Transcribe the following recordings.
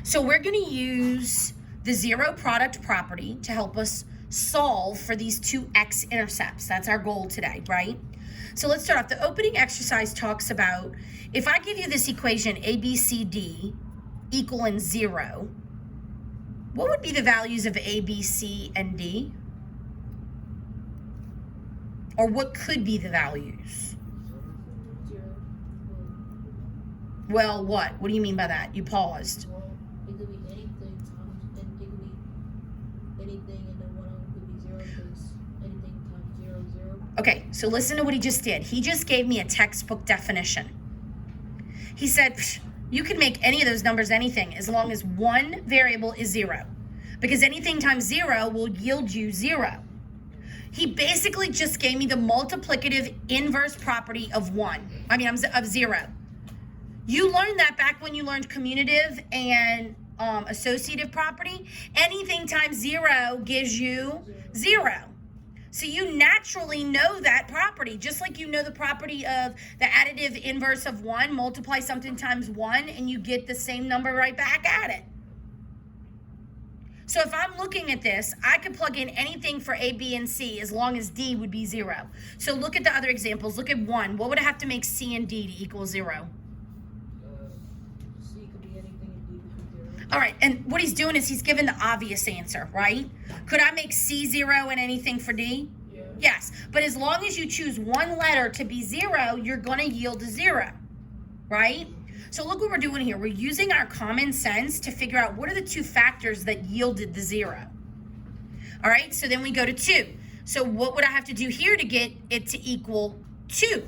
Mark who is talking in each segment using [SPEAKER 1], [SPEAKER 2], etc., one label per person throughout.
[SPEAKER 1] So we're going to use the zero product property to help us solve for these two x-intercepts. That's our goal today, right? So let's start off. The opening exercise talks about, if I give you this equation, A, B, C, D equaling 0, what would be the values of A, B, C, and D? Or what could be the values?
[SPEAKER 2] 0.
[SPEAKER 1] Well, what? What do you mean by that? You paused.
[SPEAKER 2] Well, it could be anything times, and it could be anything, and then one of them could be 0 because anything times 0 is 0.
[SPEAKER 1] Okay, so listen to what he just did. He just gave me a textbook definition. He said, you can make any of those numbers anything as long as one variable is 0, because anything times 0 will yield you 0. He basically just gave me the multiplicative inverse property of 0. You learned that back when you learned commutative and associative property. Anything times 0 gives you 0. So you naturally know that property, just like you know the property of the additive inverse of 1, multiply something times 1, and you get the same number right back at it. So if I'm looking at this, I could plug in anything for A, B, and C as long as D would be 0. So look at the other examples. Look at 1. What would I have to make C and D to equal 0?
[SPEAKER 2] C could be anything, and D could be 0.
[SPEAKER 1] All right, and what he's doing is he's given the obvious answer, right? Could I make C 0 and anything for D?
[SPEAKER 2] Yeah.
[SPEAKER 1] Yes, but as long as you choose one letter to be 0, you're going to yield a 0, right? So look what we're doing here. We're using our common sense to figure out what are the two factors that yielded the 0. All right, so then we go to 2. So what would I have to do here to get it to equal 2?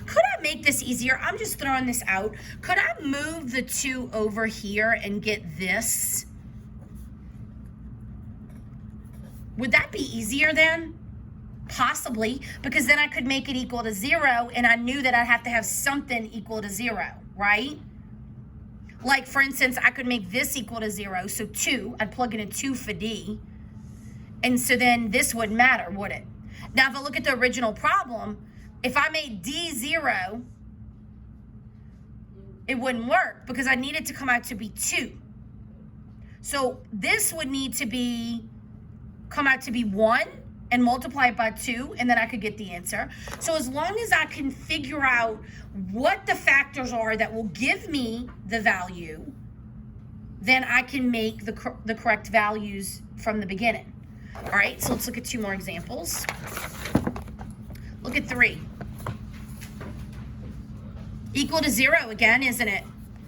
[SPEAKER 1] Could I make this easier? I'm just throwing this out. Could I move the 2 over here and get this? Would that be easier then? Possibly, because then I could make it equal to 0, and I knew that I'd have to have something equal to 0, right? Like, for instance, I could make this equal to 0, so 2. I'd plug in a 2 for D, and so then this wouldn't matter, would it? Now, if I look at the original problem, if I made D 0, it wouldn't work because I need it to come out to be 2. So this would need to come out to be 1 and multiply it by 2, and then I could get the answer. So as long as I can figure out what the factors are that will give me the value, then I can make the correct values from the beginning. All right, so let's look at 2 more examples. Look at 3. Equal to 0 again, isn't it?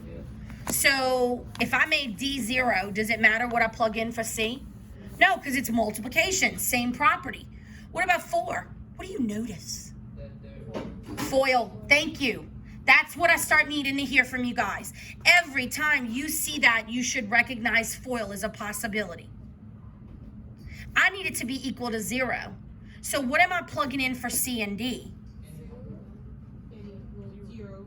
[SPEAKER 2] Yeah.
[SPEAKER 1] So if I made D 0, does it matter what I plug in for C? No, because it's multiplication, same property. What about 4? What do you notice? Foil, thank you. That's what I start needing to hear from you guys. Every time you see that, you should recognize foil as a possibility. I need it to be equal to 0. So what am I plugging in for C and D?
[SPEAKER 2] 0.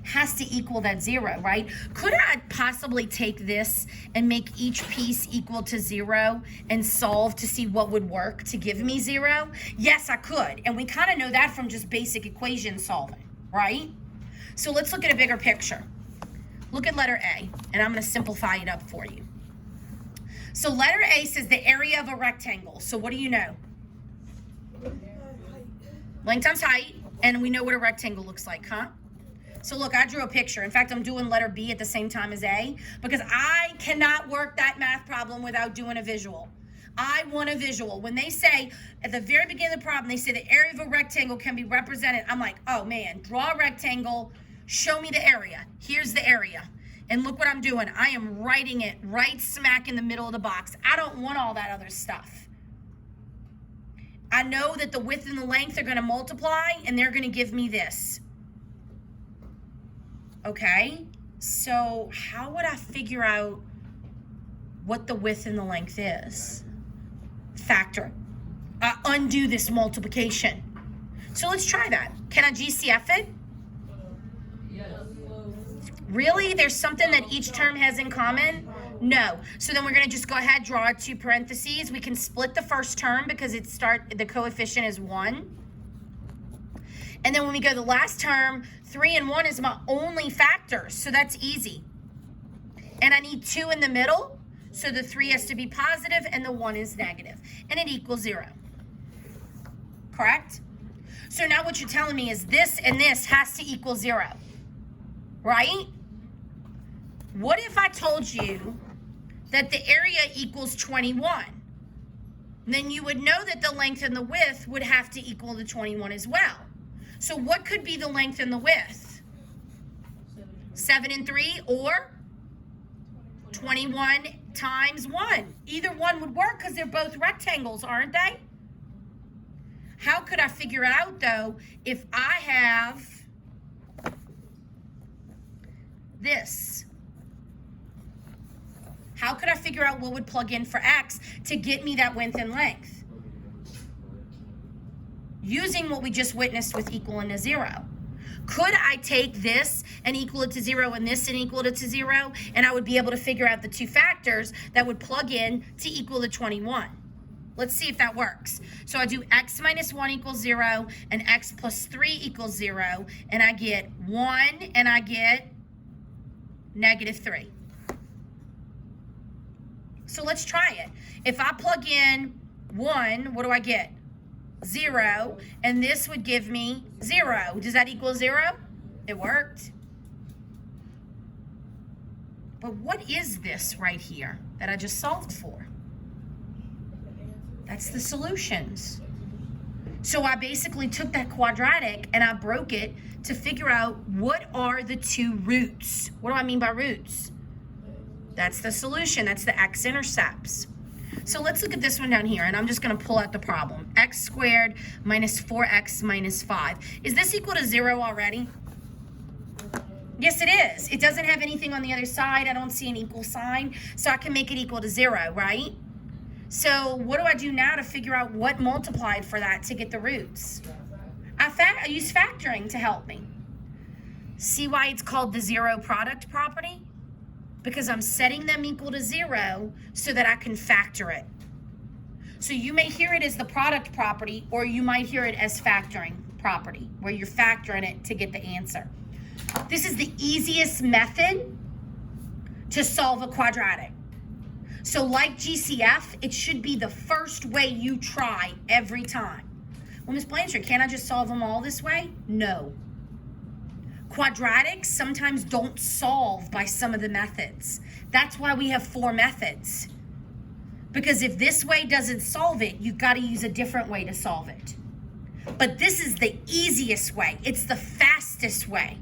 [SPEAKER 1] Has to equal that 0, right? Could I possibly take this and make each piece equal to 0 and solve to see what would work to give me 0? Yes, I could. And we kind of know that from just basic equation solving, right? So let's look at a bigger picture. Look at letter A, and I'm going to simplify it up for you. So letter A says the area of a rectangle. So what do you know? Length times height, and we know what a rectangle looks like, huh? So look, I drew a picture. In fact, I'm doing letter B at the same time as A because I cannot work that math problem without doing a visual. I want a visual. When they say, at the very beginning of the problem, they say the area of a rectangle can be represented. I'm like, oh man, draw a rectangle, show me the area. Here's the area. And look what I'm doing. I am writing it right smack in the middle of the box. I don't want all that other stuff. I know that the width and the length are going to multiply, and they're going to give me this. Okay, so how would I figure out what the width and the length is? Factor. Undo this multiplication. So let's try that. Can I GCF it?
[SPEAKER 2] Yes.
[SPEAKER 1] Really? There's something that each term has in common? No. So then we're going to just go ahead, draw 2 parentheses. We can split the first term because the coefficient is 1. And then when we go to the last term, 3 and 1 is my only factors, so that's easy. And I need 2 in the middle, so the 3 has to be positive and the 1 is negative, and it equals 0. Correct? So now what you're telling me is this and this has to equal 0, right? What if I told you that the area equals 21? Then you would know that the length and the width would have to equal the 21 as well. So what could be the length and the width? 7 and 3 or 21 times 1. Either one would work because they're both rectangles, aren't they? How could I figure it out, though, if I have this? How could I figure out what would plug in for x to get me that width and length? Using what we just witnessed with equaling to 0. Could I take this and equal it to 0 and this and equal it to 0, and I would be able to figure out the two factors that would plug in to equal the 21? Let's see if that works. So I do x minus 1 equals 0 and x plus 3 equals 0, and I get 1 and I get negative 3. So let's try it. If I plug in 1, what do I get? 0, and this would give me 0. Does that equal 0? It worked. But what is this right here that I just solved for? That's the solutions. So I basically took that quadratic and I broke it to figure out what are the two roots. What do I mean by roots? That's the solution. That's the x-intercepts. So let's look at this one down here, and I'm just going to pull out the problem. X squared minus 4x minus 5. Is this equal to 0 already? Yes, it is. It doesn't have anything on the other side. I don't see an equal sign, so I can make it equal to 0, right? So what do I do now to figure out what multiplied for that to get the roots? I use factoring to help me. See why it's called the zero product property? Because I'm setting them equal to 0 so that I can factor it. So you may hear it as the product property, or you might hear it as factoring property, where you're factoring it to get the answer. This is the easiest method to solve a quadratic. So like GCF, it should be the first way you try every time. Well, Ms. Blanchard, can't I just solve them all this way? No. Quadratics sometimes don't solve by some of the methods. That's why we have 4 methods. Because if this way doesn't solve it, you've got to use a different way to solve it. But this is the easiest way. It's the fastest way.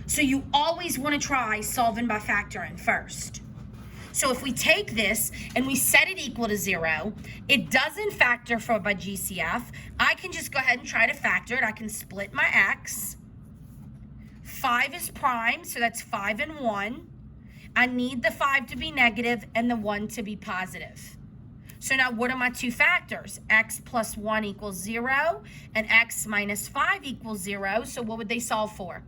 [SPEAKER 1] So you always want to try solving by factoring first. So if we take this and we set it equal to 0, it doesn't factor for by GCF. I can just go ahead and try to factor it. I can split my x. 5 is prime, so that's 5 and 1. I need the 5 to be negative and the 1 to be positive. So now what are my two factors? X plus 1 equals 0 and x minus 5 equals 0. So what would they solve for?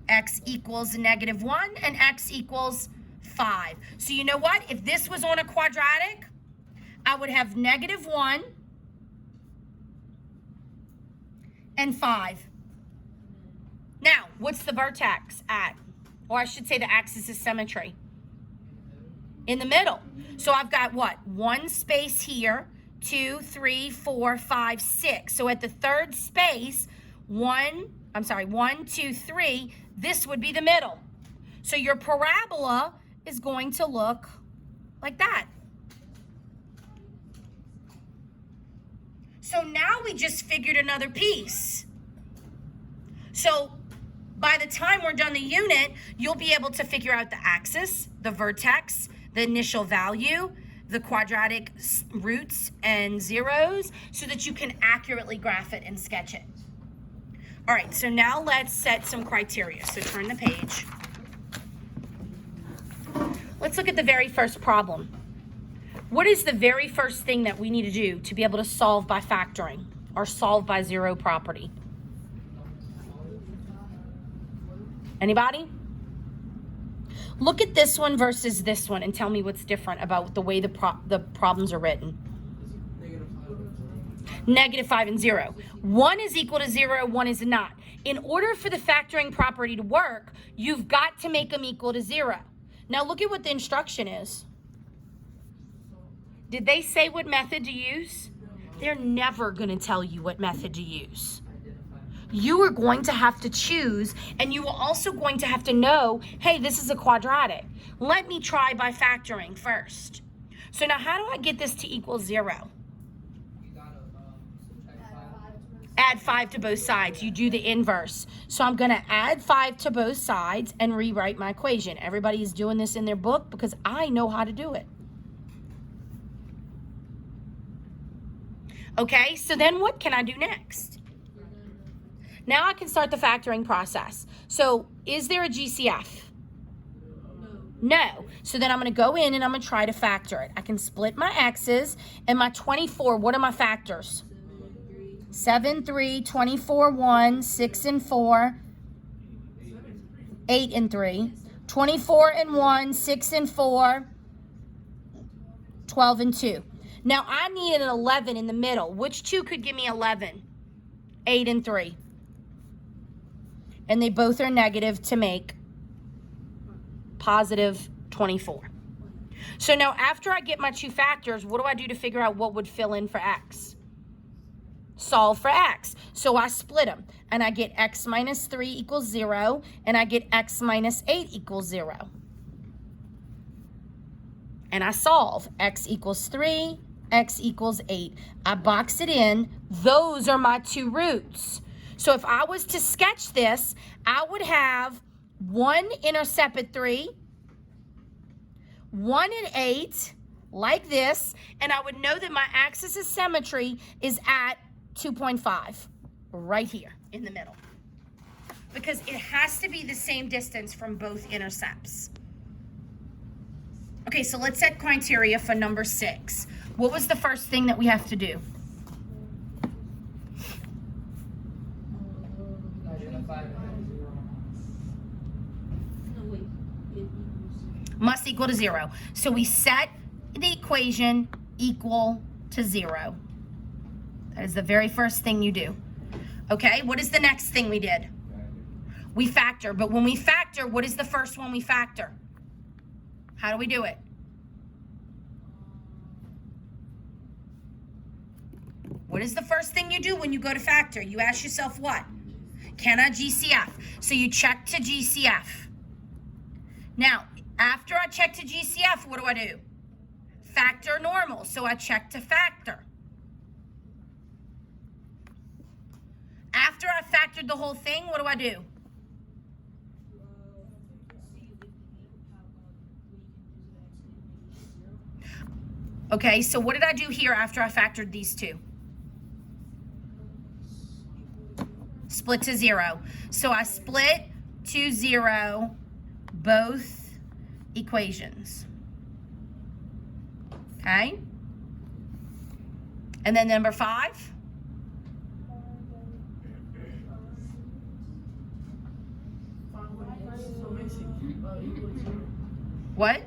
[SPEAKER 1] X equals negative 1 and x equals 5. So you know what? If this was on a quadratic, I would have negative 1 and 5. Now, what's the vertex at? Or I should say the axis of symmetry. In the middle. So I've got what? 1 space here, 2, 3, 4, 5, 6. So at the third space, 1, 2, 3, this would be the middle. So your parabola is going to look like that. So now we just figured another piece. So by the time we're done the unit, you'll be able to figure out the axis, the vertex, the initial value, the quadratic roots and zeros, so that you can accurately graph it and sketch it. All right, so now let's set some criteria. So turn the page. Let's look at the very first problem. What is the very first thing that we need to do to be able to solve by factoring or solve by zero property? Anybody? Look at this one versus this one and tell me what's different about the way the problems are written. Negative 5 and 0. 1 is equal to 0, 1 is not. In order for the factoring property to work, you've got to make them equal to 0. Now look at what the instruction is. Did they say what method to use? They're never going to tell you what method to use. You are going to have to choose, and you are also going to have to know, hey, this is a quadratic. Let me try by factoring first. So now how do I get this to equal 0? Add 5 to both sides. You do the inverse. So I'm going to add 5 to both sides and rewrite my equation. Everybody is doing this in their book because I know how to do it. Okay, so then what can I do next? Now I can start the factoring process. So is there a GCF? No. So then I'm going to go in and I'm going to try to factor it. I can split my x's and my 24. What are my factors? 7, 3, 24, 1, 6 and 4, 8 and 3, 24 and 1, 6 and 4, 12 and 2. Now I need an 11 in the middle. Which two could give me 11? 8 and 3. And they both are negative to make positive 24. So now after I get my two factors, what do I do to figure out what would fill in for x? Solve for x. So I split them, and I get x minus 3 equals 0, and I get x minus 8 equals 0. And I solve. X equals 3, x equals 8. I box it in. Those are my two roots. So if I was to sketch this, I would have 1 intercept at 3, 1 at 8, like this, and I would know that my axis of symmetry is at 2.5, right here in the middle. Because it has to be the same distance from both intercepts. Okay, so let's set criteria for number 6. What was the first thing that we have to do? Must equal to 0. So we set the equation equal to 0. That is the very first thing you do. Okay, what is the next thing we did? We factor, but when we factor, what is the first one we factor? How do we do it? What is the first thing you do when you go to factor? You ask yourself what? Can I GCF? So you check to GCF. Now, after I check to GCF, what do? Factor normal. So I check to factor. After I factored the whole thing, what do? Okay, so what did I do here after I factored these two? Split to 0. So I split to 0 both equations. Okay? And then number 5? What?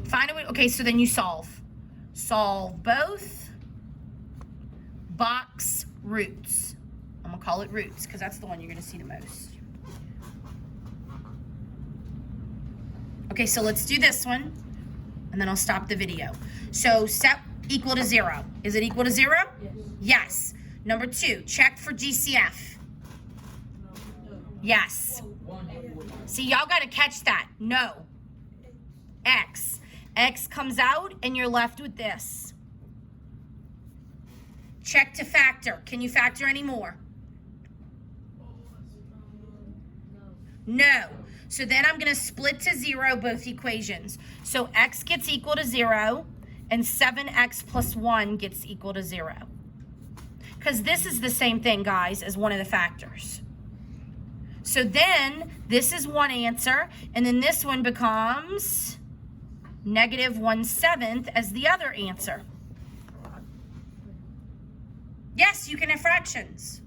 [SPEAKER 1] Find a way. Okay, so then you solve. Solve both box roots. I'm going to call it roots because that's the one you're going to see the most. Okay, so let's do this one, and then I'll stop the video. So set equal to 0. Is it equal to 0?
[SPEAKER 2] Yes.
[SPEAKER 1] Yes. Number 2, check for GCF. Yes. See, y'all got to catch that. No. X. X comes out, and you're left with this. Check to factor. Can you factor any more? No. So then I'm going to split to 0 both equations. So x gets equal to 0, and 7x plus 1 gets equal to 0. Because this is the same thing, guys, as one of the factors. So then this is one answer, and then this one becomes negative 1/7 as the other answer. Yes, you can have fractions.